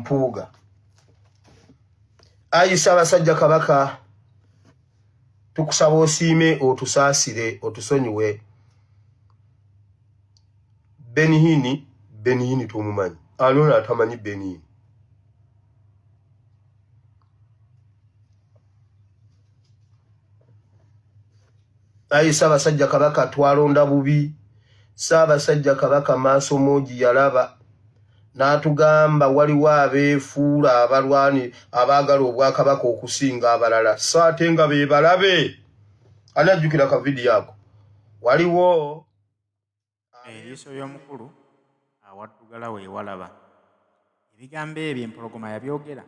mpuuga. Ayi Ssaabasajja Kabaka, tukusaba osiime otusaasire otusonyiwe. Bannadiini tumumanyi. Ani atamanyi Bannadiini? Ayi Ssaabasajja Kabaka, twalonda bubi. Ssaabasajja Kabaka maaso moogi yalaba n'atugamba waliwo abeefuula abalwani abaagala obwakabaka okusinga abalala. So ate nga be balabe. Ani ajjukira ka vidiyo ako? Waliwo eriiso ly'omukulu awaddugala weewalaba. Ebigambo ebyo empologoma yabyogera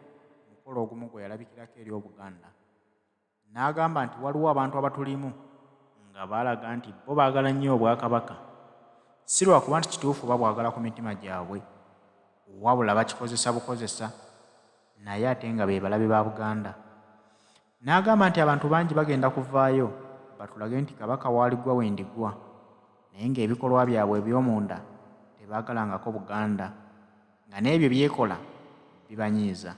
mukolo ogumu gwe yalabikirako eri Obuganda. N'agamba nti waliwo abantu abatulimu nga baalaga nti bo baagala nnyo obwakabaka. Si lwakuba nti kituufu babwagala ku mitima gyabwe, wabula bakikozesa bukozesa, naye ate nga be balabe ba Buganda. N'agamba nti abantu bangi bagenda kuvaayo batulage nti kabaka waaligwa wendigwa, naye ng'ebikolwa byabwe eby'omunda tebaagalangako Buganda, nga n'ebyo byekola bibanyiiza.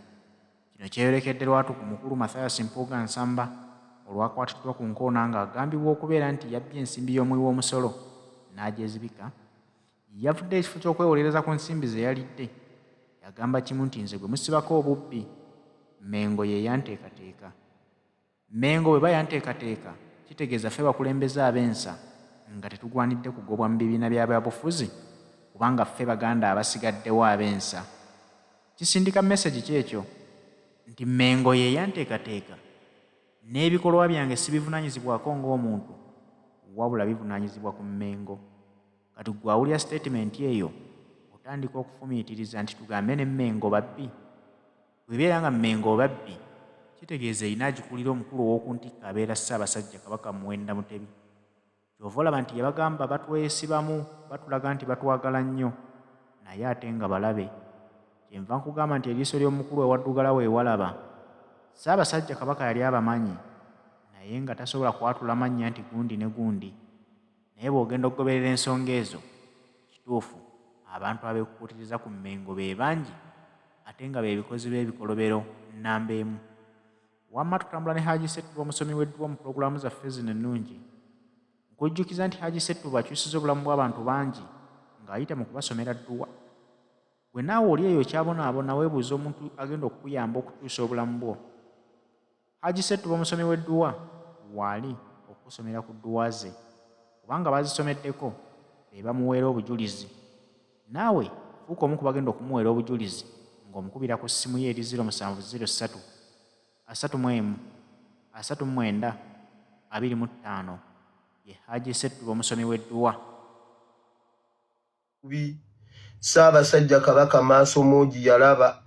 Kino kyeyolekedde lwatu ku mukulu Mathias Mpuuga Nsamba olwakwatiddwa ku nkoona ng'agambibwa okubeera nti yabbye ensimbi y'omuwi w'omusolo n'agyezibika. Yavudde ekifo ky'okwewolereza ku nsimbi ze yalidde. Yagamba kimu nti nze gwe musibako obubbi, Mmengo ye yanteekateeka. Mmengo bwe bayanteekateeka kitegeeza ffe bakulembeze ab'ensa nga tetugwanidde kugobwa mu bibiina by'ababufuzi kubanga ffe Baganda abasigaddewo ab'ensa. Kisindika mesagi kyekyo nti Mmengo ye yanteekateeka n'ebikolwa byange si bivunaanyizibwako ng'omuntu, wabula bivunaanyizibwa ku Mmengo. Kati gwe awulira statement eyo otandika okufumiitiriza nti tugambe ne Mmengo babbi. Bwebeera nga Mmengo babbi kitegeeza erina agikulira omukulu ow'okuntikka abeera Ssaabasajja Kabaka Muwenda Mutebi. Kyova olaba nti yabagamba batwesibamu batulaga nti batwagala nnyo, naye ate nga balabe. Kyenva nkugamba nti eriiso ly'omukulu ewaddugala weewalaba. Ssaabasajja Kabaka yali abamanyi, naye nga tasobola kwatula mannya nti gundi ne gundi. Naye bw'ogenda okugoberera ensonga ezo, kituufu abantu abeekukuutiriza ku Mmengo be bangi ate nga be bikozi b'ebikolobero nnamba emu. Wamma tutambula ne Hajji Ssettuba omusomi w'edduwa mu pulogulaamu zaffe zino ennungi. Nkujjukiza nti Hajji Ssettuba akyusizza obulamu bw'abantu bangi ng'ayita mu kubasomera dduwa. Bwe naawe oli eyo kyabonaabona weebuuza omuntu agenda okukuyamba okukyusa obulamu bwo. Hajji Ssettuba omusomi w'edduwa waali okusomera ku dduwa ze, kubanga bazisomeddeko be bamuweera obujulizi. Naawe fuuka omu ku bagenda okumuweera obujulizi ng'omukubira ku ssimu ye eri 0703 31 39 25. Ye Hajji Ssettuba omusomi w'edduwa. Ssaabasajja Kabaka maaso moogi yalaba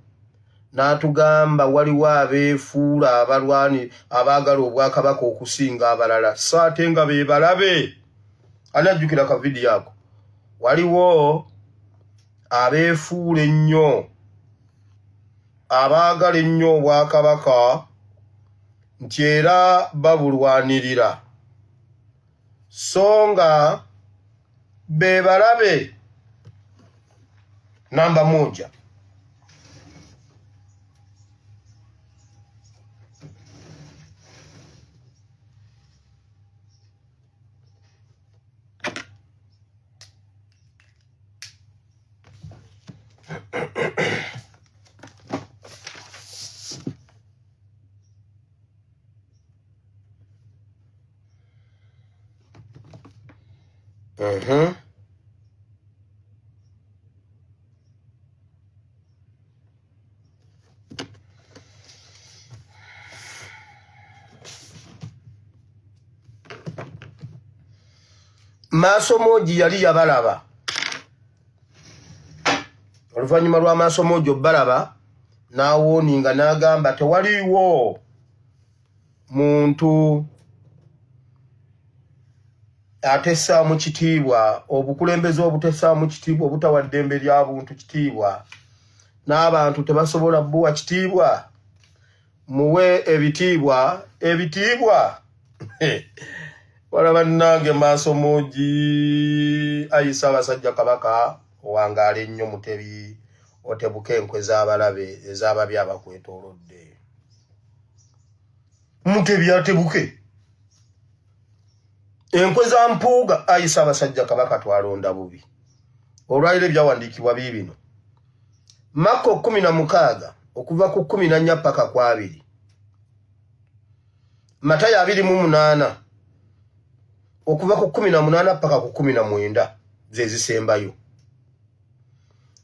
n'atugamba waliwo abeefuula abalwani abaagala obwakabaka okusinga abalala. So ate nga be balabe. Ani ajjukira ka vidiyo ako? Waliwo abeefuula ennyo abaagala ennyo obwakabaka nti era babulwanirira, so nga be balabe. Namba moja. Maaso moogi yali yabalaba. Oluvannyuma lwa maaso moogi obalaba n'awooninga n'agamba tewaliiwo muntu atessaamu kitiibwa, obukulembeze obutessaamu kitiibwa, obutawa ddembe lya buntu kitiibwa, n'abantu tebasobola bbuwa kitiibwa, muwe ebitiibwa. Walaba nange maaso moogi. Ayi Ssaabasajja Kabaka owangaala ennyo Mutebi, otebuke enkwe z'abalabe ez'ababi abakwetoolodde. Mute byatebuke. Enkwe za mpuuga ayisa abasajja Kabaka twalonda bubi. Olwaliro ebyawandiikibwa biibino. Mako 16 okuva ku 14 paka ku 2. Matayo 28 okuva ku 18 paka ku 19 ze zisembayo.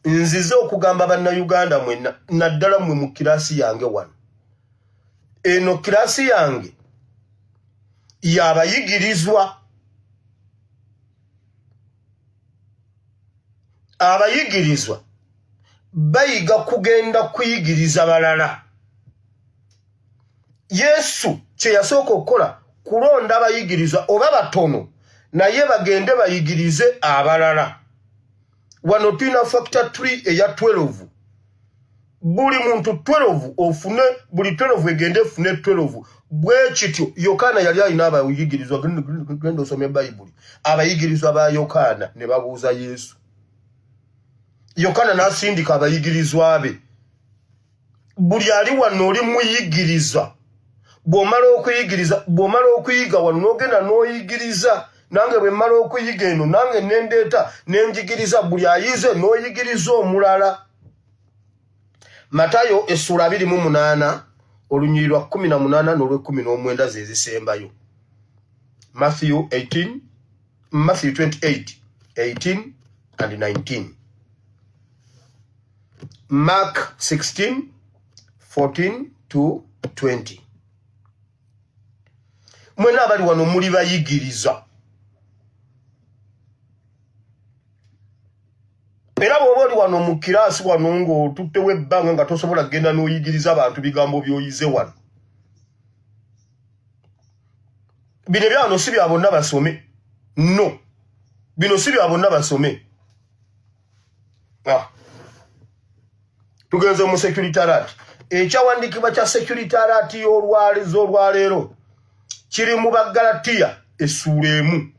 Nzize okugamba bannayuganda mwenna naddala mwe mu kirasi yange wano. Eno kirasi yange y'abayigirizwa. Abayigirizwa bayiga kugenda kuyigiriza balala. Yesu kye yasooka okukola kulonda abayigirizwa oba batono naye bagende bayigirize abalala. Wano tulina factor 3 eya 12. Buli muntu 12 ofune, buli 12 egende fune 12. Bwe kityo Yokaana yali alina abayigirizwa. Genda osome Bayibuli. Abayigirizwa ba Yokaana ne babuuza Yesu. Yokaana n'asindika abayigirizwa be. Buli ali wano oli muyigiriza. Bw'omala okuyigiriza, bw'omala okuyiga wano n'ogenda n'oyigiriza. Nange bwe mmala okuyiga eno nange nendeeta nenjigiriza. Buli ayize n'oyigiriza omulala. Matayo essula 28 olunyiriri lwa 18 n'olw'19 ze zisembayo. Matthew 28, 18 and 19. Mark 16, 14 to 20. Mwena abali wano muli bayigiriza. Era bw'oba oli wano mu kirasi wano ng'otuttewo ebbanga nga tosobola kugenda n'oyigiriza abantu bigambo by'oyize wano. Bino ebyano si bya bonna basome. No. Bino si bya bonna basome. Tugenze mu security alert. Ekyawandiikibwa kya security alert y'olwaleero kiri mu Bagalatiya essula 1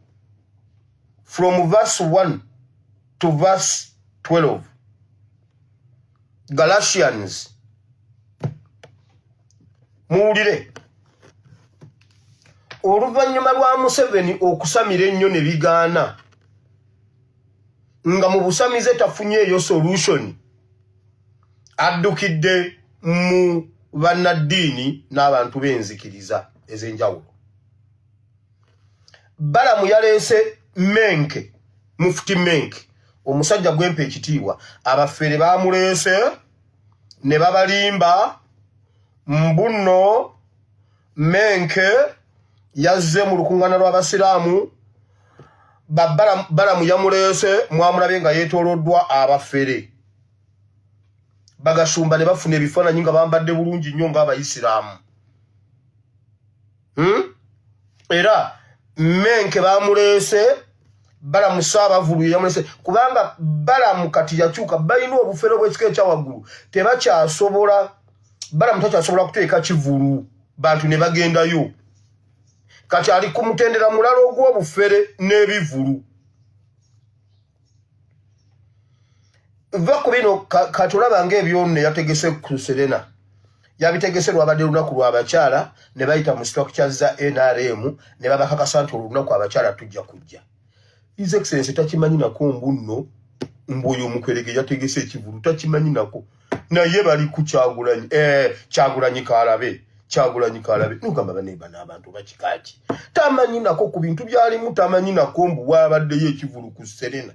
from verse 1 to verse 12. Galatians. Muwulire. Oluvannyuma lwa Museveni okusamira ennyo ne bigaana nga mu busamize tafunyeeyo solution, addukidde mu bannaddiini n'abantu b'enzikiriza ez'enjawulo. Balamu yaleese Menke, Mufti Menke, omusajja gwempa ekitiibwa. Abafere baamuleese ne babalimba. Mbuno Menke yazze mu lukuŋŋaana lw'Abasiraamu. Balamu yamuleese, mwamulabe nga yeetooloddwa abafere. Bagashumba ne bafuna ebifaananyi nga bambadde bulungi nnyo ng'Abayisiraamu. Era Menke baamuleese, Balamu Ssaabavulu yamuleese, kubanga Balamu kati yakyuka, balina obufere bw'ekika ekyawaggulu. Tebakyasobola, Balamu takyasobola kuteeka kivulu, bantu ne bagendayo. Kati ali ku mutendera mulala ogw'obufere n'ebivulu. Va ku bino kati olaba ng'ebyonna yategese ku Serena. Yabitegese lwabadde lunaku lw'abakyala ne bayita mu structures za NRM ne babakakasa nti olunaku abakyala tujja kujja. His Excellency takimanyi nako mbunno mboyo omukwerege yategese ekivulu takimanyi nako. Naye bali ku Kyagulanyi Kaalabe. Kyagulanyi Kaalabe. Nugamba baneiba n'abantu bakikaaki. Tamanyi nako ku bintu byalimu, tamanyi nako mbu waabaddeyo ekivulu ku Serena.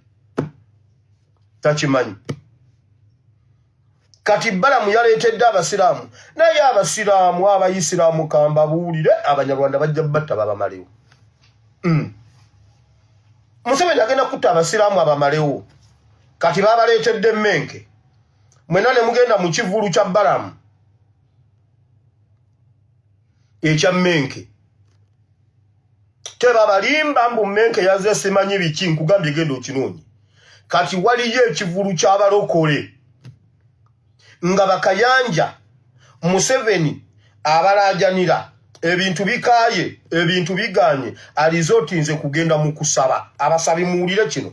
Takimanyi. Kati Balamu yaleetedde Abasiraamu. Naye Abasiraamu, Abayisiraamu kamba buwulire, Abanyarwanda bajja batta babamalewo. Museveni agenda kutta Abasiraamu abamalewo. Kati babaleetedde Menke. Mwena ne mugenda mu kivulu kya Balamu. Ekya Menke. Tebabalimba mbu Menke yazze simanyi biki nkugambye genda okinoonye. Kati waliyo ekivulu ky'abalokole. Nga bakayanja Museveni abalaajanira ebintu bikaaye, ebintu biganye, alizotinze kugenda mu kusaba. Abasabi muwulire kino.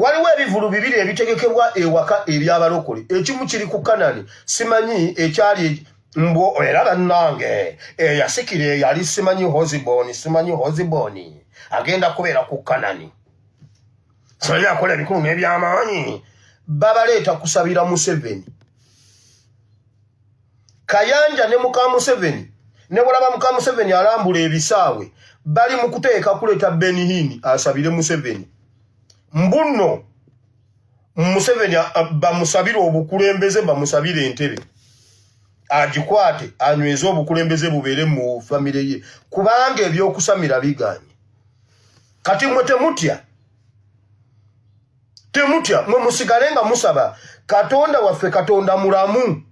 waliwo ebivulu bibiri ebitegekebwa ewaka eby'abalokole ekimu kiri ku Kanani simanyi ekyali mbo era bannange yasikire yali simanyi Hoziboni agenda kubeera ku Kanani simanyi akola ebikulu n'ebyamaanyi babaleeta kusabira Museveni Kayanja ne muka Museveni ne bulaba muka Museveni alambula ebisaawe bali mu kuteeka kuleeta Bannadiini asabire Museveni mbuno Museveni bamusabire obukulembeze bamusabire entebe agikwate anyweze obukulembeze bubeere mu famire ye kubanga ebyokusamira biganye kati mwe temutya mwe musigale nga musaba Katonda waffe Katonda mulamu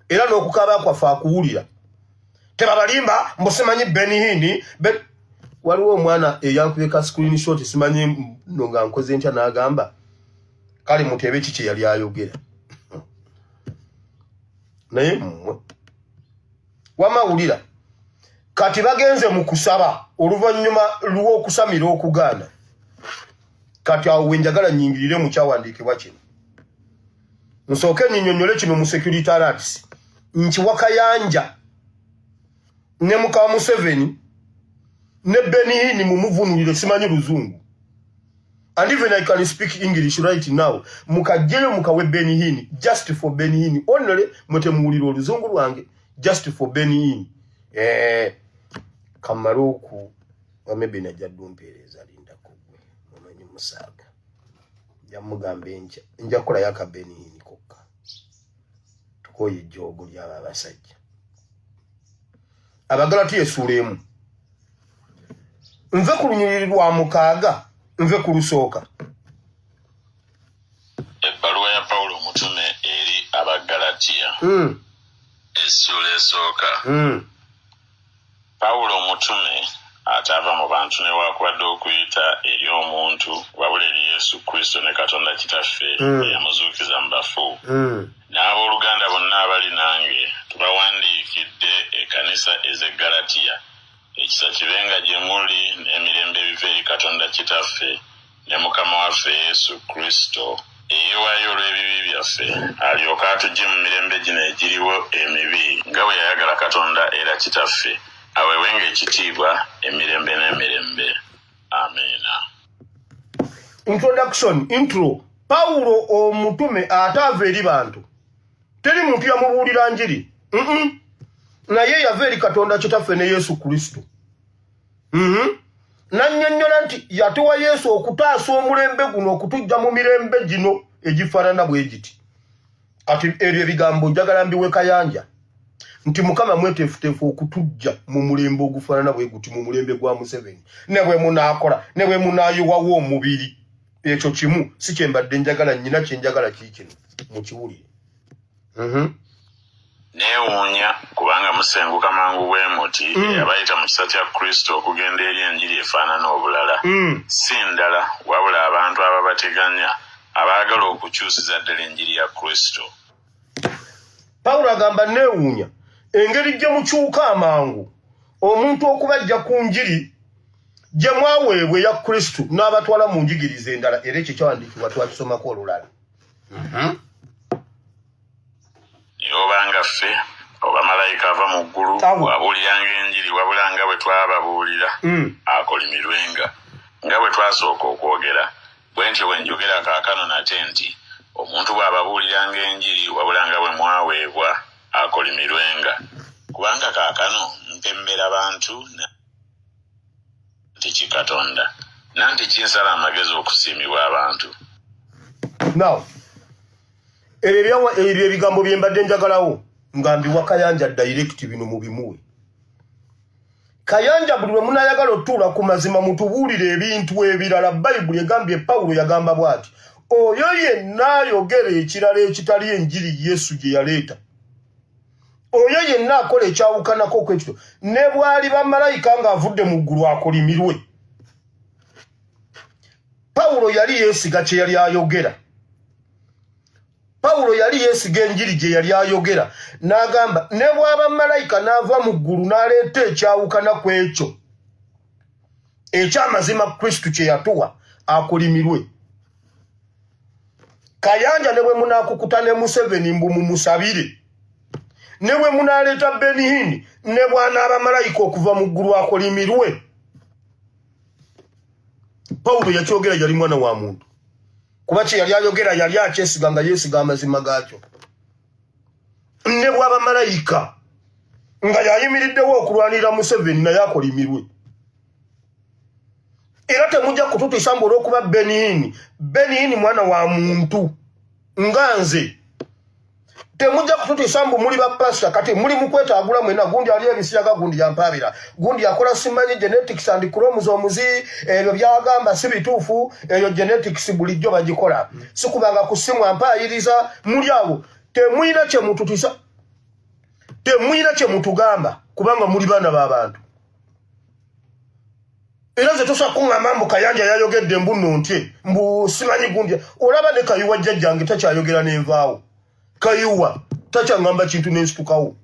era n'okukaba kwaffe akuwulira tebabalimba mbusimanyi Bannadiini waliwo omwana eyankubeka screenshot simanyi nga nkoze ntya n'agamba kale mutebe kiki yali ayogera naye mmwe wamawulira kati bagenze mu kusaba oluvannyuma lw'okusamira okugaana kati awo wenjagala nnyingirire mu kyawandiikibwa kino nsooke nnyinnyonnyole kino mu security alerts nkiwa Kayanja ne muka Museveni ne Bannadiini mumuvunulire simanyi Luzungu and even I can speak English right now mukajjeyo mukawe Bannadiini just for Bannadiini only mutemuwulira Oluzungu lwange just for Bannadiini kamaruku wamebe najja dumpeereza linda kugwe mumanyi musaaga yamugambe nja kola yaka Bannadiini kokka tukoye jogo ly'aba abasajja Abagalatiya essuula emu nve ku lunyiriri lwa mukaaga nve ku lusooka ebbaluwa ya Pawulo omutume eri Abagalatiya essuula esooka Pawulo omutume atava mu bantu newaakubadde okuyita eri omuntu wabula eri Yesu Kristo ne Katonda kitaffe eyamuzuukiza mu bafu n'abooluganda bonna abali nange tubawandiikidde ekkanisa ez'e Galatiya ekisa kibenga gye muli n'emirembe ebiva eri Katonda kitaffe ne Mukama waffe Yesu Kristo eyeewaayo olw'ebibi byaffe alyoke atugye mu mirembe gino egiriwo emibi nga bwe yayagala Katonda era kitaffe awewenga ekitiibwa emirembe n'emirembe. Amina. Intro. Pawulo omutume atava eri bantu. Teri muntu yamubuulira njiri. Naye yava eri Katonda kitaffe ne Yesu Kristo. Nannyonnyola nti yatuwa Yesu okutaasa omulembe guno okutujja mu mirembe gino egifaanana bwe giti. Kati ebyo ebigambo njagala mbiwe Kayanja. Nti Mukama mweteefuteefu okutujja mu mulembe ogufaanana bwe guti mu mulembe gwa Museveni ne bwe munaakola ne bwe munaayowawo omubiri ekyo kimu si kyembadde njagala nnyina kyenjagala kiikino mukiwulire. Neewuunya kubanga musenguka mangu bwe muti yabayita mu kisa kya Kristo okugenda eri enjiri efaanana obulala si ndala wabula abantu ababateganya abaagala okukyusiza ddala enjiri ya Kristo. Pawulo agamba neewuunya engeri gye mukyuka amangu omuntu okubajja ku njiri gye mwaweebwa eya Kristo n'abatwala mu njigiriza endala era ekyo kyawandiikibwa twakisomako olulala. Obanga ffe oba malayika ava mu ggulu wabuuliranga enjiri wabula nga bwe twababuulira akolimirwenga nga bwe twasooka okwogera bwe ntyo bwe njogera kaakano nate nti omuntu bw'ababuuliranga enjiri wabula nga bwe mwaweebwa akolimirwenga kubanga kaakano mpembera bantu nti kikatonda nanti kinsala amagezi okusiimibwa abantu. Now ebyo ebigambo bye mbadde njagalawo nga mbiwa Kayanja direct bino mu bimuwe. Kayanja buli lwe munaayagala otuula ku mazima mutubuulire ebintu ebirala Bayibuli egambye Pawulo yagamba bw'ati oyo yenna ayogera ekirala ekitali enjiri Yesu gye yaleeta oyo yenna akola ekyawukanako okwekito ne bwali bamalayika ng'avudde mu ggulu akolimirwe. Pawulo yali yeesiga kye yali ayogera. Pawulo yali yeesiga enjiri gye yali ayogera n'agamba ne bw'aba malayika n'ava mu ggulu n'aleeta ekyawukana ku ekyo ekyamazima Kristo kye yatuwa akolimirwe. Kayanja newe munakukutane Museveni mbu mumusabire. Newe munaleta Bannadiini ne bwana abamalayika okuva mu ggulu akolimirwe. Paulo yakyogera yali mwana wa muntu. Kuba kye yali ayogera yali akyesiga nga yeesiga amazima gaakyo. Ne bw'abamalayika nga yayimiriddewo okulwanira Museveni naye akolimirwe. Era temujja kututiisa mbu olw'okuba Bannadiini mwana wa muntu nga nze. Temujja kututiisa mbu muli bapasita kati muli mu kwetaagula mwena gundi ali ebisiyaga gundi yampaabira gundi yakola simanyi genetics and chromosomes ebyo byagamba si bituufu eyo genetics bulijjo bagikola sikubanga ku ssimu ampaayiriza muli awo temuyina kye mututiisa temuyina kye mutugamba kubanga muli baana b'abantu. Era ze tosa kuŋŋamba mbu Kayanja yayogedde mbu nno ntye mbu simanyi gundi olaba ne Kayuwa jjajjange takyayogera n'envaawo. Kayuwa takyangamba kintu n'ensitukawo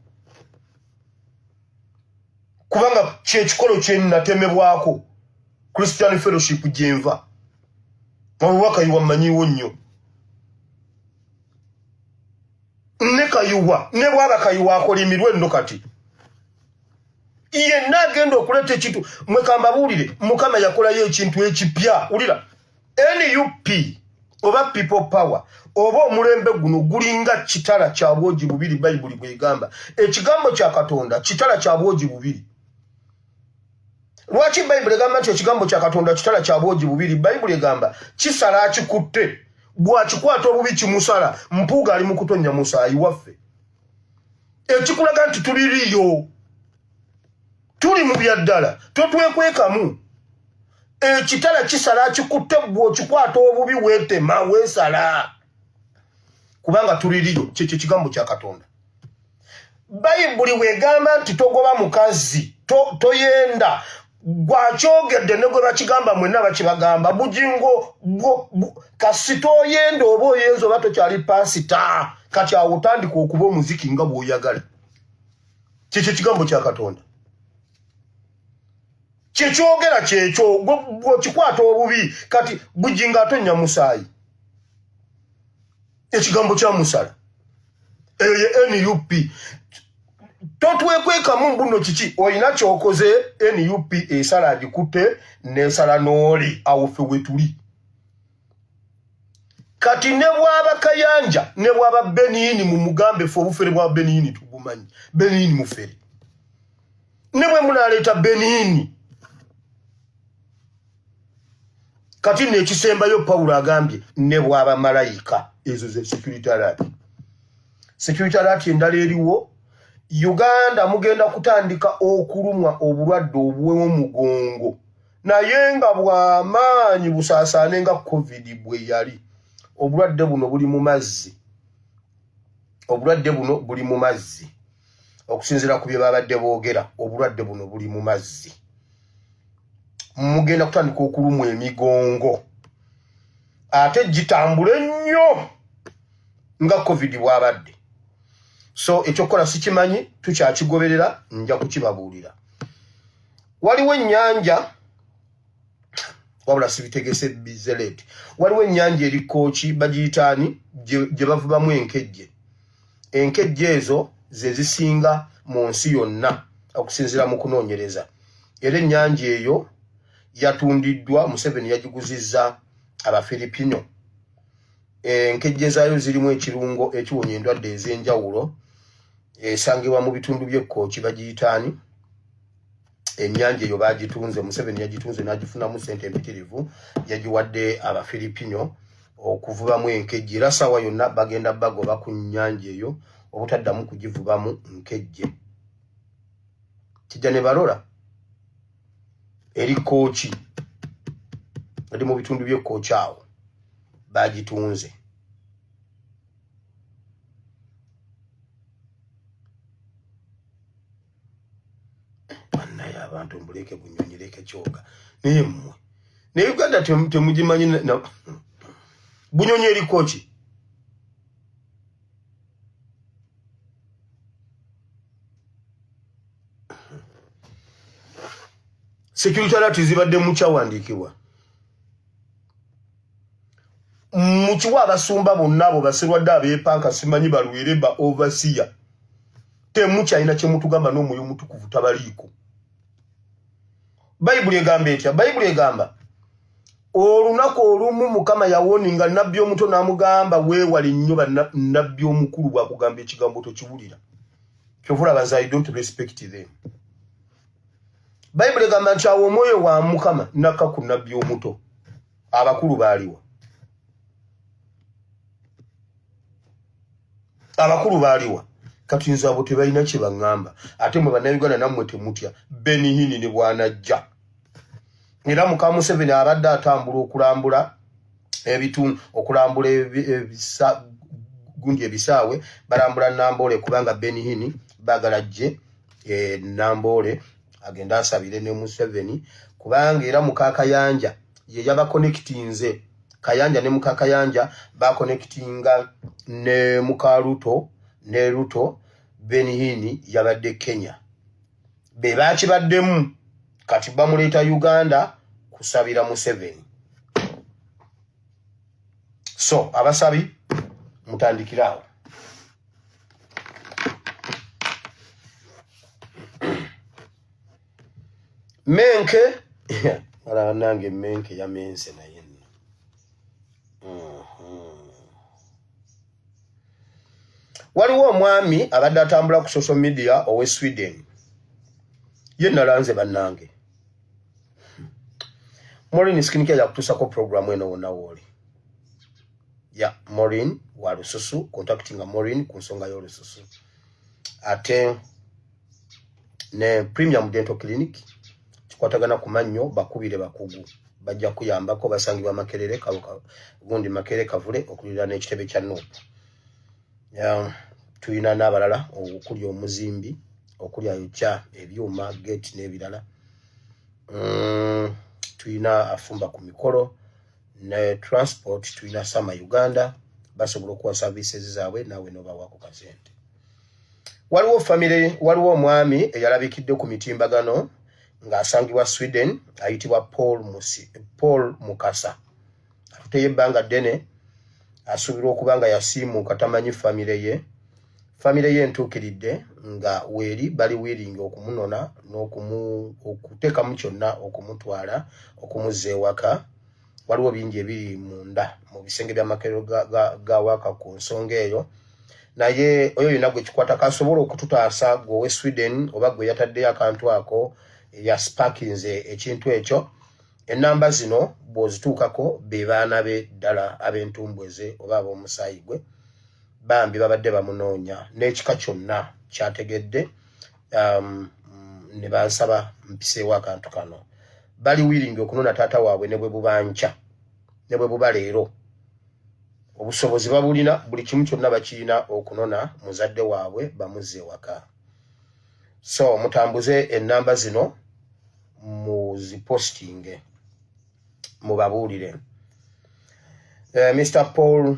kubanga kyekikolo kye natemebwako Christian Fellowship gyenva olwa Kayuwa mmanyiwo nnyo ne Kayuwa ne bwaba Kayuwa akolimirwe nno kati yenna agenda okuleeta ekintu mwekambabuulire Mukama yakolayo ekintu ekipya ulira NUP oba people power oba omulembe guno gulinga kitala kya bwogi bubiri Bayibuli bwegamba. Ekigambo kya Katonda kitala kya bwogi bubiri. Lwaki Bayibuli egamba nti ekigambo kya Katonda kitala kya bwogi bubiri? Bayibuli egamba kisala akikutte bw'akikwata obubi kimusala mpuuga ali mu kutonya musaayi waffe. Ekikulaga nti tuliriyo tuli mu byaddala totwekwekamu. Ekitala kisala akikutte bw'okikwata obubi weetema weesala kubanga tuliriyo kyekyo kigambo kya Katonda. Bayibuli wegamba nti togoba mukazi toyenda gwakyogedde ne gwe bakigamba mwenna bakibagamba bujingo kasi toyenda oba oyenza oba tokyali pasita kati awo otandika okuba omuziki nga bw'oyagala. Kyekyo kigambo kya Katonda. Kyekyogera kyekyo bw'okikwata obubi kati bujinga atonya musaayi. Ekigambo kya musala eyo ye NUP. Totwekwekamu mbuno kiki olina kyokoze NUP esala agikutte n'esala n'oli awo ffe we tuli. Kati ne bw'aba Kayanja ne bw'aba Bannadiini mu mugambe ffe obufere bwa Bannadiini tubumanyi. Bannadiini mufere. Ne bwe munaleeta Bannadiini kati n'ekisembayo Pawulo agambye ne bw'aba malayika ezo ze security alert. Security alert endala eriwo Uganda mugenda kutandika okulumwa obulwadde obw'omugongo naye nga bw'amaanyi busaasaane nga COVID bwe yali. Obulwadde buno buli mu mazzi. Obulwadde buno buli mu mazzi. Okusinziira ku bye babadde boogera obulwadde buno buli mu mazzi. Mugenda kutandika okulumwa emigongo ate gitambule nnyo nga COVID bw'abadde. So ekyokola sikimanyi tukyakigoberera nja kukibabuulira. Waliwo ennyanja wabula sibitegese bizeleti. Waliwo ennyanja eri Kooki bagiyitaani gye bavubamu enkejje. Enkejje ezo ze zisinga mu nsi yonna okusinziira mu kunoonyereza. Era ennyanja eyo yatundiddwa Museveni yagiguzizza Abafiripino. Enkejje zaayo zirimu ekirungo ekiwonya endwadde ez'enjawulo esangibwa mu bitundu by'e Kooki bagiyitaani. Ennyanja eyo bagitunze Museveni yagitunze n'agifunamu ssente empitirivu yagiwadde Abafiripino okuvubamu enkejje. Era ssaawa yonna bagenda bagoba ku nnyanja eyo obutaddamu kugivubamu nkejje. Kijja ne balola eri Kooki eri mu bitundu by'e Kooki awo bagitunze. Bannaye abantu mbuleke bunyonyi leke kyoga naye mmwe ne Uganda temugimanyi bunyonyi eri Kooki. Security alert zibadde mukyawandiikibwa mu mukiwa abasumba bonna abo baserwadde abeepanka simanyi balwere ba overseer temukyalina kye mutugamba n'omwoyo mutukuvu tabaliiko. Bayibuli egamba etya? Bayibuli egamba olunaku olumu Mukama yawoninga nnabbi omuto n'amugamba weewale nnyo bannabbi omukulu bw'akugamba ekigambo tokiwulira. Kyovula baza I don't respect them. Bayibuli egamba nti awo omwoyo wa Mukama nakka ku nnabbi omuto. Abakulu baaliwa. Abakulu baaliwa. Kati nze abo tebalina kye baŋŋamba. Ate mwe bannayuganda nammwe temutya. Bennadiini ne bw'anajja. Era muka Museveni abadde atambula okulambula ebitundu okulambula gundi ebisaawe balambula Namboole kubanga Bennadiini baagala jje Namboole agenda asabire ne Museveni kubanga era muka Kayanja ye yabakonekitinze. Kayanja ne muka Kayanja bakonekitinga ne muka Ruto ne Ruto Bennadiini yabadde Kenya. Be baakibaddemu kati bamuleeta Uganda kusabira Museveni. So abasabi mutandikirawo. Menke ala nange menke ya mense na yenna. Waliwo omwami abadde atambula ku social media owe Sweden. Yenna lanze bannange. Maureen skincare yakutusako programu eno wonna woli. Ya Maureen wa Lususu, contacting Maureen ku nsonga y'Olususu. Ate ne Premium Dental Clinic kikwatagana ku mannyo bakubire bakugu bajja kuyambako basangibwa Makerere gundi Makerere Kavule okulira n'ekitebe kya Nuupu. Tuyina n'abalala okuli omuzimbi okuli ayokya ebyuma gate n'ebirala. Tuyina afumba ku mikolo ne transport tuyina Sama Uganda basobola okuwa services zaabwe nawe n'obawako kasente. Waliwo omwami eyalabikidde ku mitimbagano ng'asangibwa Sweden ayitibwa Paul Mukasa. Atuteye ebbanga ddene asuubirwa okuba nga yasiimuuka tamanyi famire ye. Famire ye entuukiridde nga weeri bali wiringi okumunona n'okuteekamu kyonna okumutwala okumuzza ewaka. Waliwo bingi ebiri munda mu bisenge by'amakerero ga waka ku nsonga eyo. Naye oyo yonna gwe kikwata kasobola okututaasa gwe Sweden oba gwe yataddeyo akantu ako yasparkinze ekintu ekyo. Ennamba zino bw'ozituukako be baana be ddala ab'entumbweze oba ab'omusaayi gwe bambi babadde bamunoonya n'ekika kyonna kyategedde ne bansaba mpiseewo akantu kano. Bali wiringi okunona taata waabwe ne bwe buba nkya ne bwe buba leero. Obusobozi babulina buli kimu kyonna bakirina okunona muzadde waabwe bamuzze ewaka. So mutambuze ennamba zino muzipostinge mubabuulire. Mr. Paul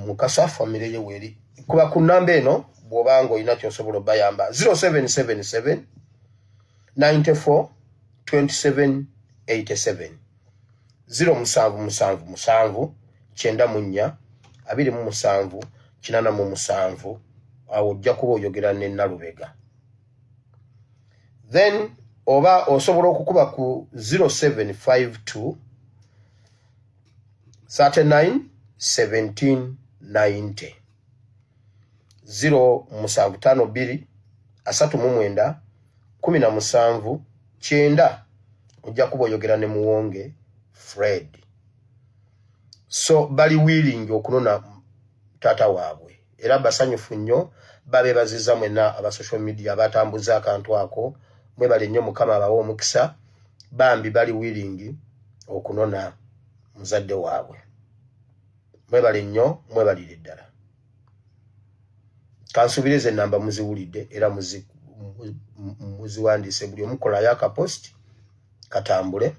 Mukasa famire ye weeri kuba ku nnamba eno bw'obanga olina ky'osobola bayamba 0777 94 27 87 0777 94 27 87 awo ojja kuba oyogera ne Nalubega. Then oba osobola okukuba ku 0752 39 17 90 0752 39 17 9 ojja kuba oyogera ne Muwonge Fred. So bali willing okunona tata waabwe era basanyufu nnyo babeebaziza mwena aba social media batambuza akantu ako mwebale nnyo Mukama abawo omukisa bambi bali willing okunona muzadde waabwe. Mwebale nnyo mwebalire ddala. Kansubirize ennamba muziwulidde era muziwandiise buli omukolayo akapost katambule.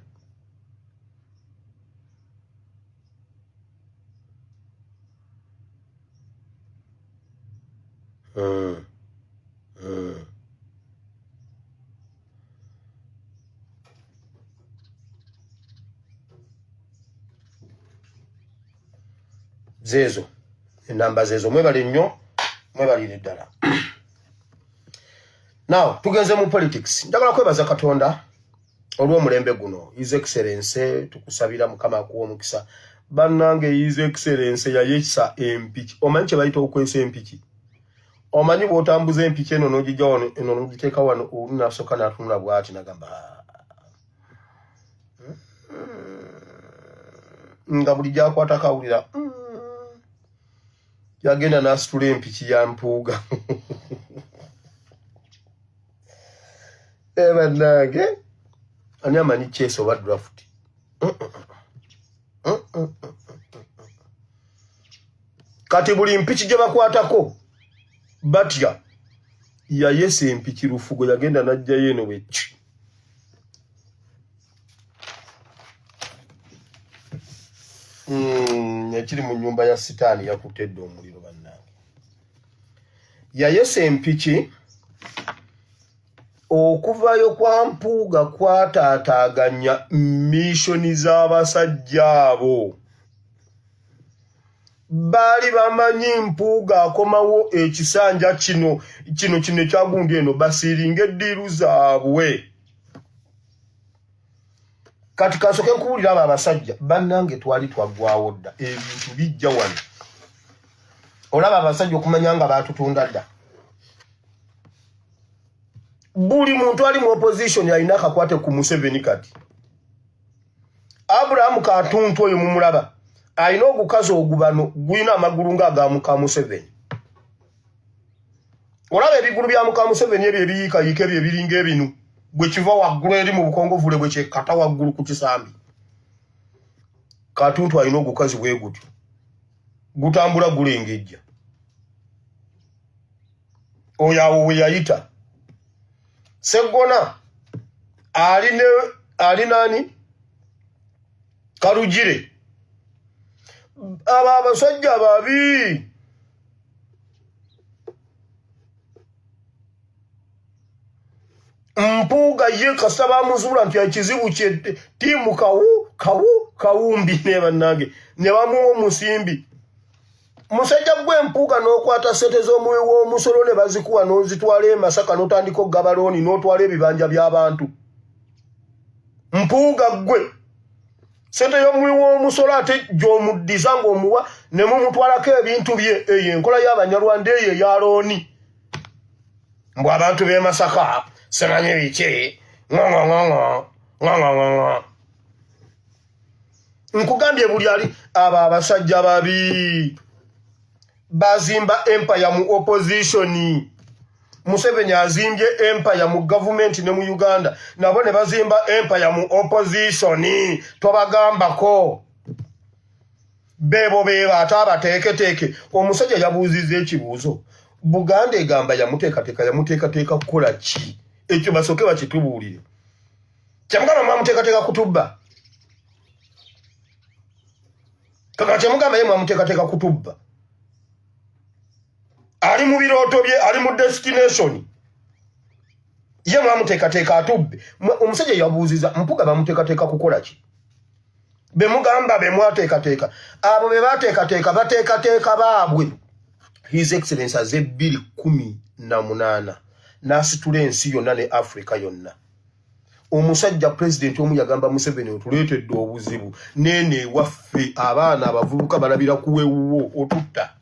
zezo enamba zezo mwebale nnyo mwebalire ddala. Now tugenze mu politics. Njagala kwebaza Katonda olw'omulembe guno. His Excellency tukusabira Mukama akuwa omukisa. Bannange His Excellency yayesa empiki. Omanyi kye bayita okwesa empiki. Omanyi bw'otambuza empiki eno n'ogijja wano eno n'ogiteeka wano olunasooka n'atunula bw'ati n'agamba nga buli gy'akwata kawulira yagenda n'asitula empiki ya mpuuga. Bannange ani amanyi Chase oba draft? Kati buli mpiki gye bakwatako batya yayesa empiki lufugo yagenda n'ajjayo eno bweki. Ekiri mu nnyumba ya sitaani yakutedde omuliro bannange. Yayesa empiki okuvayo kwa mpuuga kwataataaganya mishoni z'abasajja abo. Baali bamanyi mpuuga akomawo ekisanja kino ekyagundi eno basiiringa eddiiru zaabwe. Kati kasooke nkuwulira abo abasajja bannange twali twaggwawo dda ebintu bijja wano. Olaba abasajja okumanya nga baatutunda dda. Buli muntu ali mu opposition alina akakwate ku Museveni kati. Abraham Katuntu oyo mumulaba alina ogukazi ogubano gwina amagulu ng'aga muka Museveni. Olaba ebigulu bya muka Museveni ebyo ebiyiikayiika ebyo ebiringa ebinu bwe kiva waggulu eri mu bukongovule bwe kyekata waggulu ku kisambi. Katuntu alina ogukazi bwe gutyo gutambula gulengejja. Oyo awo we yayita Segona ali nani Karugire. Aba abasajja babi mpuuga ye kasaba muzula nti ekizibu kye tiimu kawumbi ne bannange ne bamuwa omusimbi. Musajja gwe mpuuga n'okwata sente z'omuwi w'omusolo ne bazikuwa n'ozitwala e Masaka n'otandika okugabalooni n'otwala ebibanja by'abantu. Mpuuga gwe sente y'omuwi w'omusolo ate gy'omuddiza ng'omuwa ne mumutwalako ebintu bye. Eyo enkola y'Abanyarwanda eyo eya looni. Mbw abantu b'e Masaka semanye biki nkugambye buli ali aba abasajja babi bazimba empire mu opposition. Museveni azimbye empire mu government ne mu Uganda nabo ne bazimba empire mu opposition. Tobagambako bebo beba atabateeketeke. Omusajja yabuuzizza ekibuuzo Buganda egamba yamuteekateeka kukola ki? Ekyo basooke bakitubuulire. Kyamugamba mwamuteekateeka kutubba. Kaka kyamugamba ye mwamuteekateeka kutubba. Ali mu birooto bye, ali mu destination. Ye mwamuteekateeka atubbe. Omusajja yabuuziza mpuga bamuteekateeka kukola ki? Be mugamba be mwateekateeka. Abo be bateekateeka bateekateeka baabwe. His Excellency aze 2018 n'asitula ensi yonna ne Africa yonna. Omusajja president omu yagamba Museveni otuleetedde obuzibu nene waffe abaana abavubuka balabira kuwewuwo otutta.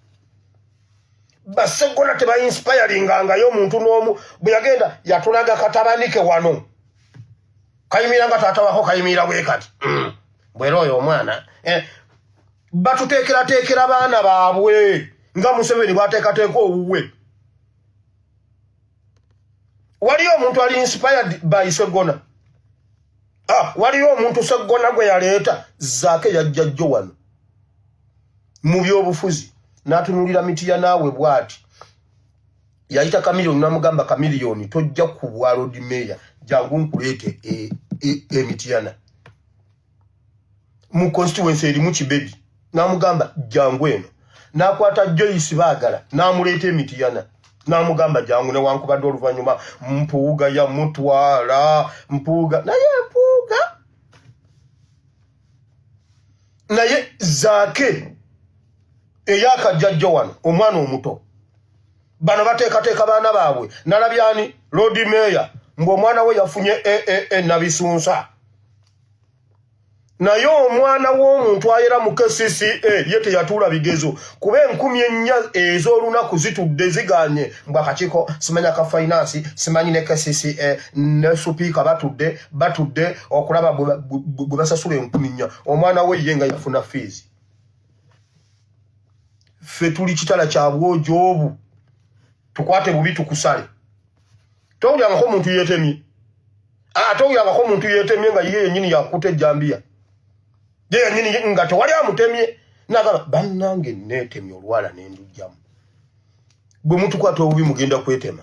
Basegona teba inspiring ngayo omuntu n'omu bwe yagenda yatulaga katabanike wano. Kayimira nga taata wako kayimira bwe kati. Bwera oyo omwana batuteekera baana baabwe nga Museveni bwateekateeka owuwe. Waliyo omuntu ali inspired by Segona. Waliyo omuntu Segona gwe yaleeta zaake yajjajjo wano mu by'obufuzi n'atunulira mitiya naawe bw'ati. Yayita Kamiliyoni n'amugamba Kamiliyoni tojja ku bwa road mayor jangu nkuleete emitiyana mu constituency erimu Kibedi n'amugamba jangu eno. N'akwata Joyce Baagala n'amuleeta emitiyana n'amugamba jangu newankubadde oluvannyuma mpuuga ya mutwala mpuuga naye zaake eyaka jajjo wano omwana omuto bano bateekateeka baana baabwe nalabyani Lord Mayor mbu omwana we yafunye nabisunsa naye omwana w'omuntu ayera mu KCCA ye teyatuula bigezo kuba 4,000 ez'olunaku zitudde ziganye mbu akakiiko simanya ka finance simanyi ne KCCA ne supiika batudde okulaba bwe basasula 4,000 omwana we ye nga yafuna fees ffe tuli kitala kya bwojo obu tukwate bubi tukusale towulyangako omuntu yeetemye towulyangako omuntu yeetemye nga ye yennyini yakuta ejjambiya ye yennyini nga tewali amutemye nagamba bannange neetemye olwala n'endujjamu bwe mutukwata obubi mugenda kwetema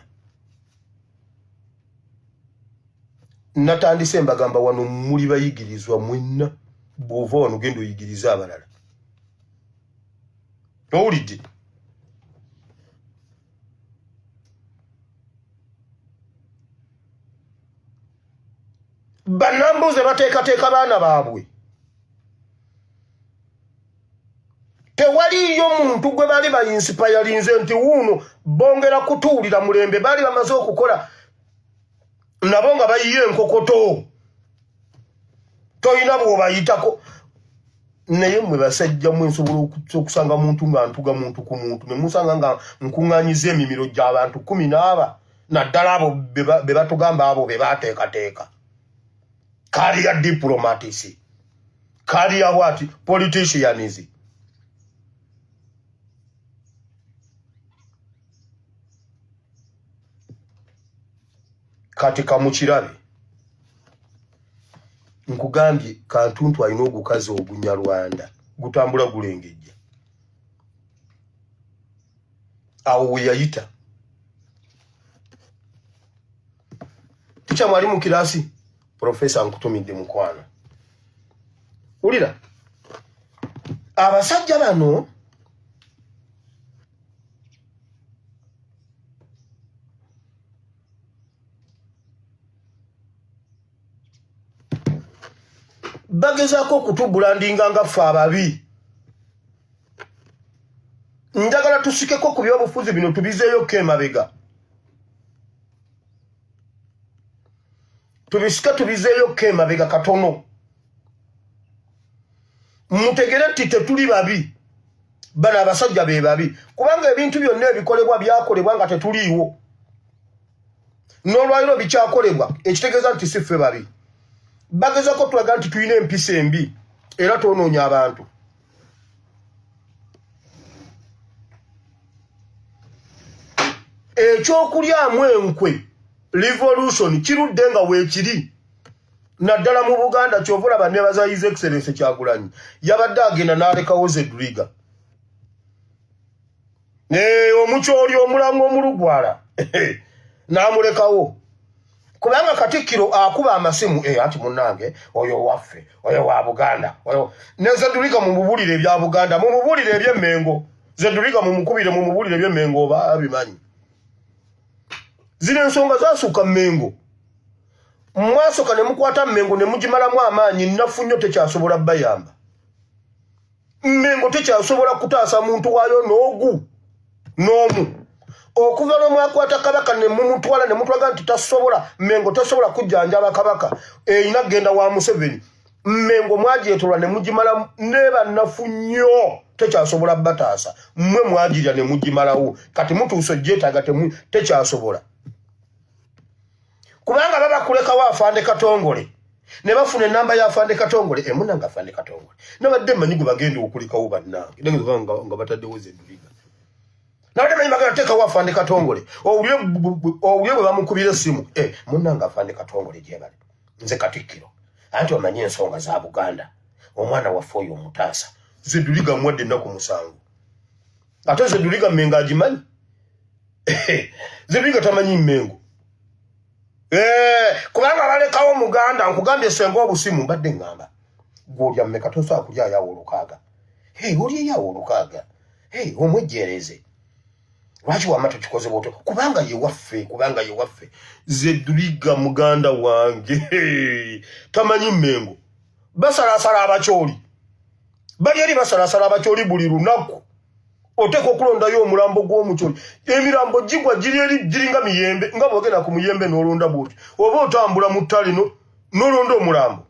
natandise mbagamba wano muli bayigirizwa mwenna bw'ova wano genda oyigiriza abalala owulidde bannambuze bateekateeka baana baabwe tewaliyo muntu gwe bali bayinsipayalinze nti wuuno bongera kutuulira mulembe bali bamaze okukola nabo nga bayiye enkokoto toyina bw'obayitako naye mwe basajja mwe nsobola okusanga muntu nga ntuga muntu ku muntu ne musanga nga nkuŋŋaanyiza emimiro gy'abantu 14 naddala abo be batugamba abo be baateekateeka kali ya diplomatisi kali ya wati politicianizi kati kamukirabe nkugambye kantuntu alina ogukazi ogunyarwanda gutambula gulengejja awo we yayita ticha mwali mu kirasi profesa nkutumidde mukwano ulira abasajja bano bagezaako okutubulandinga nga ffe ababi njagala tusikeko ku byobufuzi bino tubizeeyoko emabega tubizeeyoko emabega katono mutegere nti tetuli babi bano abasajja be babi kubanga ebintu byonna ebikolebwa byakolebwa nga tetuliiwo n'olwaliro bikyakolebwa ekitegeeza nti si ffe babi bagezako tulaga nti tulina empisa embi era twonoonya abantu ekyokulyamu enkwe revolution kirudde nga weekiri naddala mu Buganda kyovulaba nebaza His Excellency Kyagulanyi yabadde agenda n'alekawo Zeduriga omukyoli omulamu omulugwala n'amulekawo kubanga Katikkiro akuba amasimu ati munnange oyo waffe oyo wa Buganda oyo ne Zeduriga mumubulire ebya Buganda mumubulire eby'Emmengo Zeduriga mumukubire mumubulire eby'Emmengo oba abimanyi zine ensonga zasuuka Mmengo mwasoka ne mukwata Mmengo ne mugimalamu amaanyi nnafu nnyo tekyasobola bayamba Mmengo tekyasobola kutaasa muntu waayo n'omu okuva n'omwakwata kabaka ne mumutwala ne mutwaga nti tasobola Mmengo tasobola kujjanjaba kabaka eyina genda wa Museveni Mmengo mwajeetolwa ne mugimala neba nnafu nnyo tekyasobola bataasa mmwe mwagirya ne mugimalawo kati mutuuso jeetaaga tekyasobola kubanga baba kulekawo Afande Katongole ne bafuna ennamba ya Afande Katongole emunanga Afande Katongole nabadde mmanyi gwe bagenda okulekawo bannange nga bataddewo Zeduriga nabadde manyi bagenda teekawo Afande Katongole owulye bwe bamukubira essimu munnanga Afande Katongole gyebali nze Katikkiro anti omanyi ensonga za Buganda omwana waffe oyo omutaasa Zeduriga mwadde ennaku 7 ate Zeduriga Mmengo agimanyi Zeduriga tamanyi Mmengo kubanga balekawo Muganda nkugambye senga obusimu mbadde ngamba gw'olya mmeka tosobola kulya yawo olukaaga oli eyawo olukaaga omwejjeereze lwaki wamma tukikoze bwotyo kubanga ye waffe Zeduriga muganda wange tamanyi Mmengo basalasala abakyoli bali eri basalasala abakyoli buli lunaku oteka okulondayo omulambo gw'omukyoli emirambo gigwa giringa miyembe nga bwogenda ku muyembe n'olonda bwoti oba otambula mu ttale n'olonda omulambo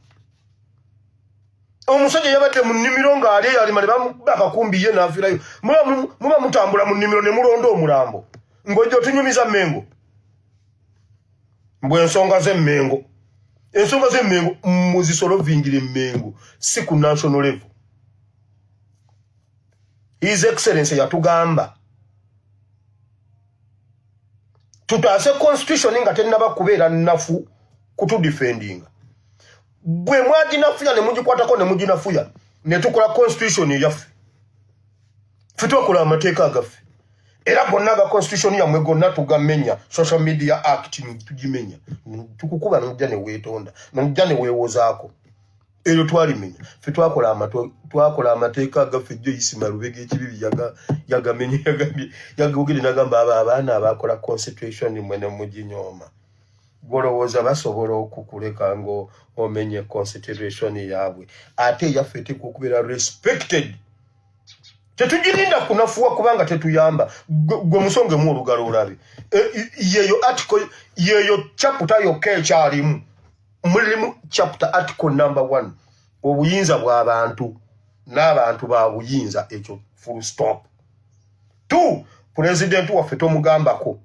omusajja yabadde mu nnimiro ng'ali eyalima ne bakakumbi ye n'afiirayo muba mutambula mu nnimiro ne mulonda omulambo ng'ojja otunyumiza Mmengo mbwe ensonga z'Emmengo muzisolovingire Mmengo si ku national level. His Excellency yatugamba tutaase constitution nga tennaba kubeera nnafu kutudefendinga bwe mwaginafuya ne mugikwatako ne muginafuya ne tukola constitution yaffe ffe twakola amateeka agaffe era gonna ga constitution yammwe gonna tugamenya social media act tugimenya tukukuba nojja ne weetonda nojja ne weewozaako eyo twalimenya ffe twakola amateeka agaffe jjo Isima Lubega ekibibi yagamenya yagogere nagamba abaana abakola constitution mwe ne muginyooma golowooza basobola okukuleka ngo omenye constitution yaabwe ate yaffe eteekwa okubeera respected tetugirinda kunafuwa kubanga tetuyamba gwe musonge mu olugalo olabe yeyo article yeyo chapter yokka ekyalimu mulimu chapter article number 1 obuyinza bw'abantu n'abantu ba buyinza ekyo full stop 2 president waffe tomugambako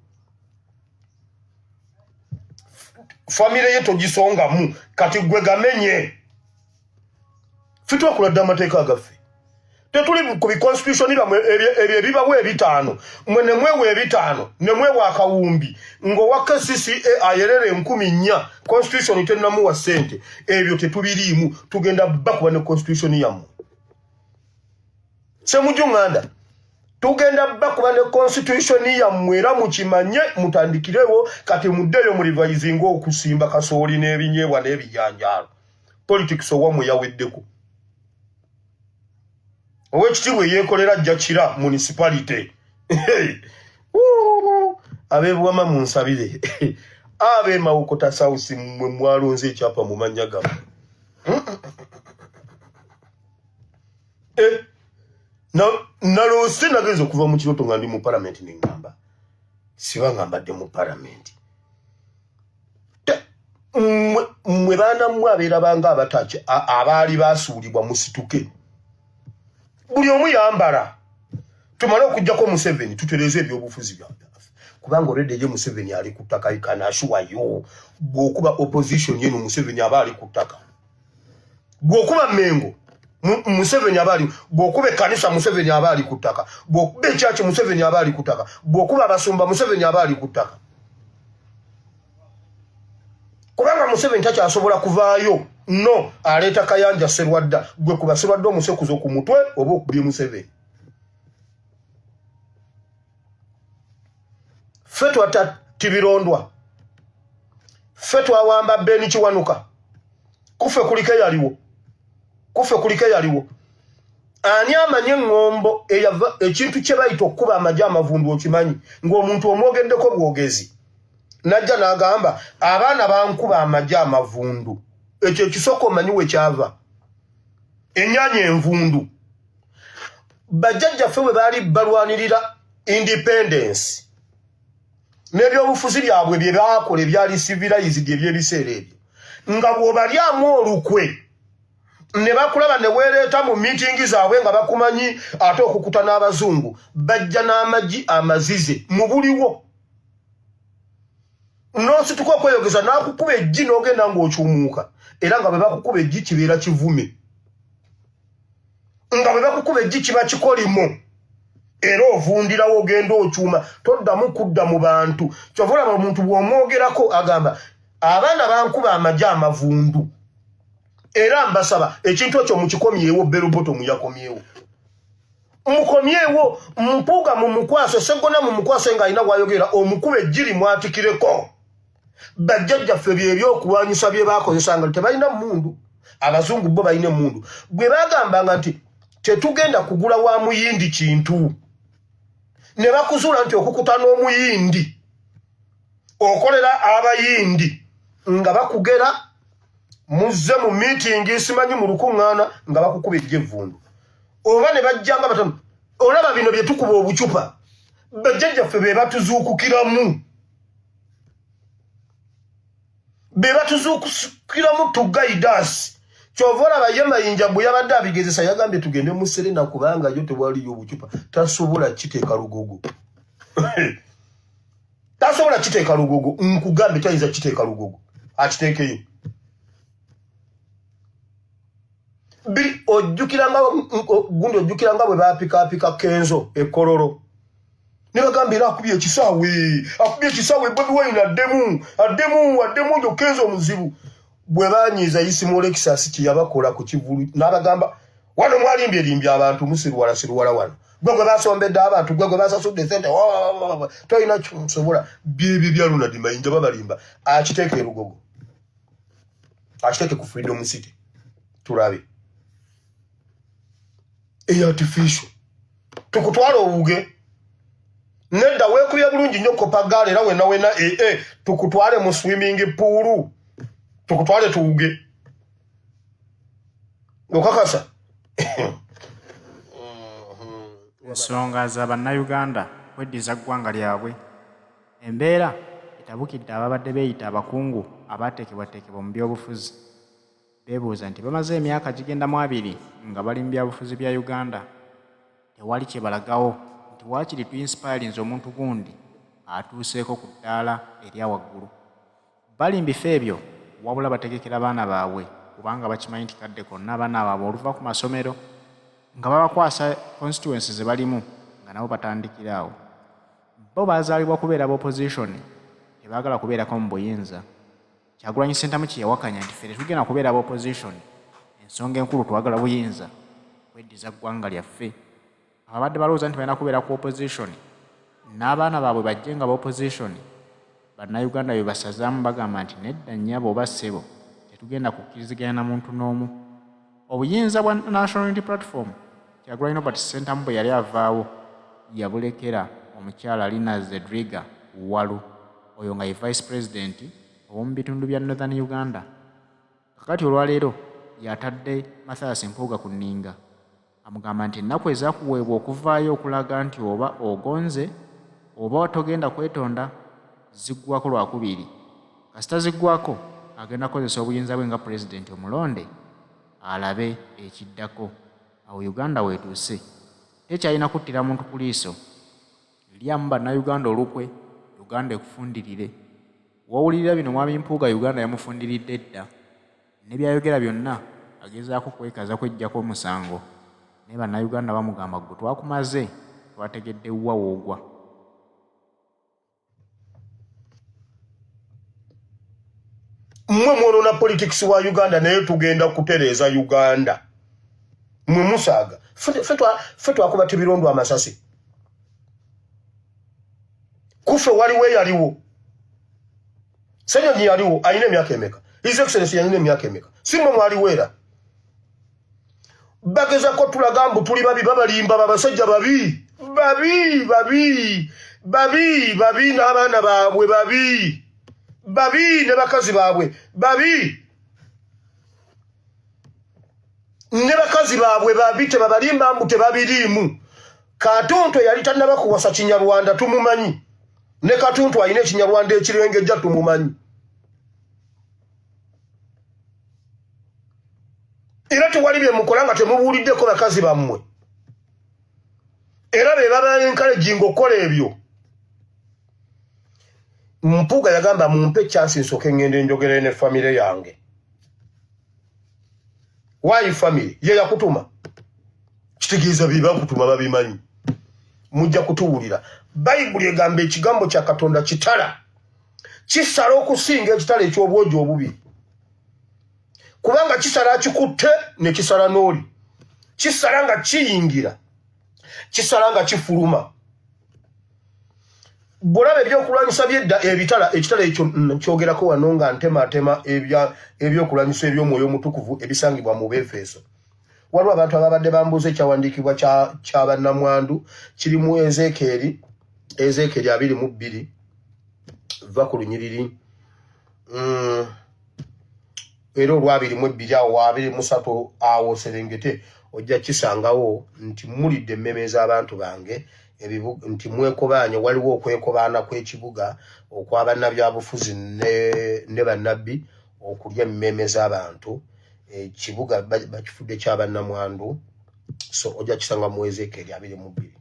family yetu gisongamu kati gwe gamenye fitwa kula damateeka agaffe tetuli ku constitution ebyo bibawe ebitaano mwene mwewe ebitaano ne mwewe akawumbi ngo waka CCA ayerere 14 constitution itennamu wa sente ebyo tetubiriimu tugenda bakuba ne constitution yamu semujunganda tugenda bakuba ne constitution yammwe era mukimanye mutandikirewo kati muddeyo mu revising okusimba kasooli n'ebinyeebwa n'ebijanjaalo politics owamwe yaweddeko owekitiibwe yeekolera Jakira municipality abeebwama munsabire ab'emawokota South mwe mwalonze ekyapa mu mannya gammwe nalose nagenza okuva mu kiroto nga ndi mu parliament nengamba siba ngambadde mu parliament mwe baana mmwe abeera banga abataki abaali basuulibwa musituke buli omu yambala tumale okujjako Museveni tutereze ebyobufuzi byaffe kubanga olwedde ye Museveni ali ku ttaka ikanashuwayo bw'okuba opposition yenu Museveni aba ali ku ttaka bw'okuba Mmengo Museveni aba ali bw'okuba ekkanisa Museveni aba ali ku ttaka bw'okuba ekyaki Museveni aba ali ku ttaka bw'okuba abasumba Museveni aba ali ku ttaka kubanga Museveni takyasobola kuvaayo no aleeta Kayanja Serwadda gwe kuba Serwadda omusekuzo ku mutwe oba okubye Museveni ffe twatatibirondwa ffe twawamba Beni Kiwanuka kuffe kulike yaliwo ani amanye ngombo eyava ekintu kye bayita okuba amagye amavundu okimanyi ng'omuntu omwogeddeko bwogezi najja n'agamba abaana bankuba amagye amavundu ekyo ekisooka omanyi we kyava ennyanya envundu bajjajjaffe bwe baali balwanirira independence n'ebyobufuzi byabwe bye baakola ebyali civilized ebyebiseera ebyo nga bw'obalyamu olukwe ne bakulaba ne weereeta mu meeting zaabwe nga bakumanyi ate okukuta n'abazungu bajja n'amagi amazize mu buliwo n'osituka okweyogeza n'akukuba eggi n'ogenda ng'okyumuuka era nga bwe bakukuba eggi kibeera kivume nga bwe bakukuba eggi kiba kikolimo era ovundirawo ogenda okyuma toddamu kudda mu bantu kyova olaba omuntu bw'omwogerako agamba abaana bankuba amagye amavundu era mbasaba ekintu ekyo mukikomyewo berubotomu yakomyewo mukomyewo mpuuga mu mukwase segona mu mukwase ng'alina bw'ayogera omukuba eggi mwatikireko bajjajjaffe byebyokulwanyisa bye baakozesa nga tebalina mundu abazungu bo balina mundu bwe bagambanga nti tetugenda kugula wa muyindi kintu ne bakuzuula nti okukuta n'omuyindi okolera abayindi nga bakugera muzze mu meeting simanyi mu lukuŋŋaana nga bakukuba ejjevundu oba ne bajjanga batamu olaba bino bye tukuba obucupa bajjajjaffe be batuzuukukiramu tu guidance kyova olaba ye Mayinja bwe yabadde abigezesa yagambye tugende mu Serena kubanga yo tewaliyo obucupa tasobola kiteeka lugogo tasobola kiteeka lugogo nkugambe tayinza kiteeka lugogo akiteekeyo biri ojjukiranga gundi ojjukiranga bwe baapikaapika Kenzo ekololo ne bagambira akubye ekisaawe Bobi Wine addemu nyo Kenzo muzibu bwe banyiza isimu Lexus kiyabakola ku kivulu n'abagamba wano mwalimbye abantu musirwala wano gwe basombedde abantu gwe basasudde sente toyina kyosobola byebi bya Bannadiini Bayitiddwa babalimba akiteeke erugogo akiteeke ku Freedom City tulabe artificial tukutwala obuge nedda weekubye bulungi nnyo kopagaala era wena tukutwale mu swimming pool tukutwale tuwuge okakasa ensonga za bannayuganda kweddiza ggwanga lyabwe embeera etabukidde ababadde beeyita abakungu abaateekebwateekebwa mu byobufuzi beebuuza nti bamaze emyaka gigendamu 2 nga bali mu byabufuzi bya Uganda tewali kye balagawo nti waakiri twinsipayirinze omuntu gundi atuuseeko ku ddaala erya waggulu bali mu bifo ebyo wabula bategekera baana baabwe kubanga bakimanyi nti kadde konna abaana baabwe oluva ku masomero nga babakwasa constituency ze balimu nga nabo batandikira awo bo baazaalibwa kubeera opposition tebaagala kubeerako mu buyinza Kyagulanyi Ssentamu kye yawakanya nti ffe tetugenda kubeera opposition ensonga enkulu twagala buyinza kweddiza ggwanga lyaffe ababadde balowooza nti balina kubeera ku opposition n'abaana baabwe bajje nga opposition bannayuganda bye basazaamu bagamba nti nedda nnyabo oba ssebo tetugenda kukkiriziganya na muntu n'omu obuyinza bwa National Unity Platform Kyagulanyi Ssentamu bwe yali avaawo yabulekera omukyala Lina Zedriga Walu oyo nga ye vice president ow'omu bitundu bya Northern Uganda kakati olwaleero yatadde Mathias Mpuuga ku nninga amugamba nti ennaku ezaakuweebwa okuvaayo okulaga nti oba ogonze oba togenda kwetonda ziggwako lwakubiri kasita ziggwako agenda kukozesa obuyinza bwe nga pulezidenti omulonde alabe ekiddako awo Uganda weetuuse tekyalina kuttira muntu ku liiso lyamu bannayuganda olukwe Uganda ekufundirire wawulirira bino mwami Mpuuga Uganda yamufundiridde dda ne byayogera byonna agezaako kwekaza kweggyako omusango naye bannayuganda bamugamba gwe twakumaze twategedde wa woogwa mmwe mwolona politics wa Uganda naye tugenda kutereeza Uganda mmwe musaaga ffe twakuba tibirondo amasasi kufe waliwo yaliwo Senyonyi yaliwo ayina emyaka emeka His Excellency yalina emyaka emeka simwe mwaliwo era bagezako tulaga mbu tuli babi babalimba babasajja babi n'abaana baabwe babi ne bakazi baabwe babi tebabalimba mbu tebabiriimu Katonto yali tannaba kuwasa Kinyarwanda tumumanyi ne Katonto ayina Ekinyarwanda ekirengejja tumumanyi era tewali bye mukola nga temubuuliddeko bakazi bammwe era be baba encouraging okukola ebyo Mpuuga yagamba mumpe chance nsooke ngende njogere ne family yange why family ye yakutuma kitegeeza biba kutuma babimanyi mujja kutuwulira Bayibuli egamba ekigambo kya Katonda kitala kisala okusinga ekitala eky'obwogi obubi kubanga kisala kikutte ne kisala n'oli kisala nga kiyingira kisala nga kifuluma bulabe ebyokulwanyisa byedda ekitala ekyo kyogerako wano nga ntema ebyokulwanyisa eby'omwoyo omutukuvu ebisangibwa mu Befeso waliwo abantu ababadde bambuuza ekyawandiikibwa kya bannamwandu kirimu Ezeekeri 22 va ku lunyiriri era olwabiri mu 2 awo 23 awo Serengete ojja kisangawo nti mulidde emmeme z'abantu bange nti mwekobaanye waliwo okwekobaana kw'ekibuga okw'abannabyabufuzi ne bannabbi okulya emmeme z'abantu ekibuga bakifudde ky'abannamwandu so ojja kisanga mu Ezeekeri 22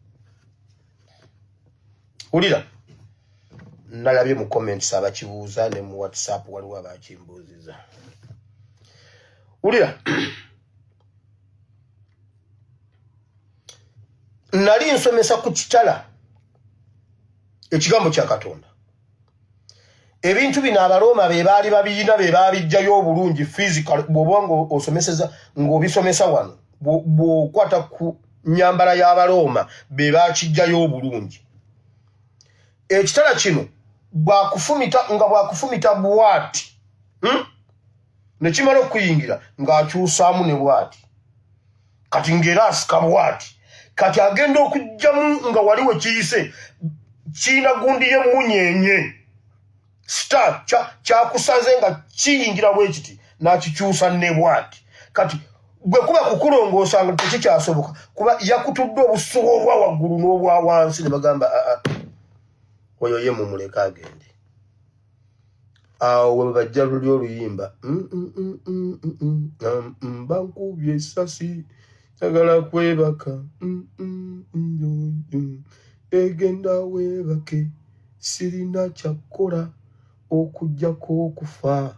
ulira nalabye mu comments abakibuuza ne mu WhatsApp waliwo abakimbuuziza ulira nali nsomesa ku kitala ekigambo kya Katonda ebintu bino Abaroma be baali babiyina be baabijjayo obulungi physical bw'obanga osomeseza ng'obisomesa wano bw'okwata ku nyambala y'Abaroma be baakijjayo obulungi ekitala kino bwakufumita bwati ne kimala okuyingira ng'akyusaamu ne bwati kati ng'era asika bwati kati agenda okujjamu nga waliwo kiyise kiina gundi y'emmunyenye star kyakusaze nga kiyingira bwe kiti n'akikyusa ne bwati kati bwe kuba kukulongoosa nga tekikyasoboka kuba yakutudde obusubo obwa waggulu n'obwa wansi ne bagamba oyo ye mumuleka agende awo we bajja luli oluyimba bankubye essasi sagala kwebaka egenda weebake sirina kyakkola okujjako okufa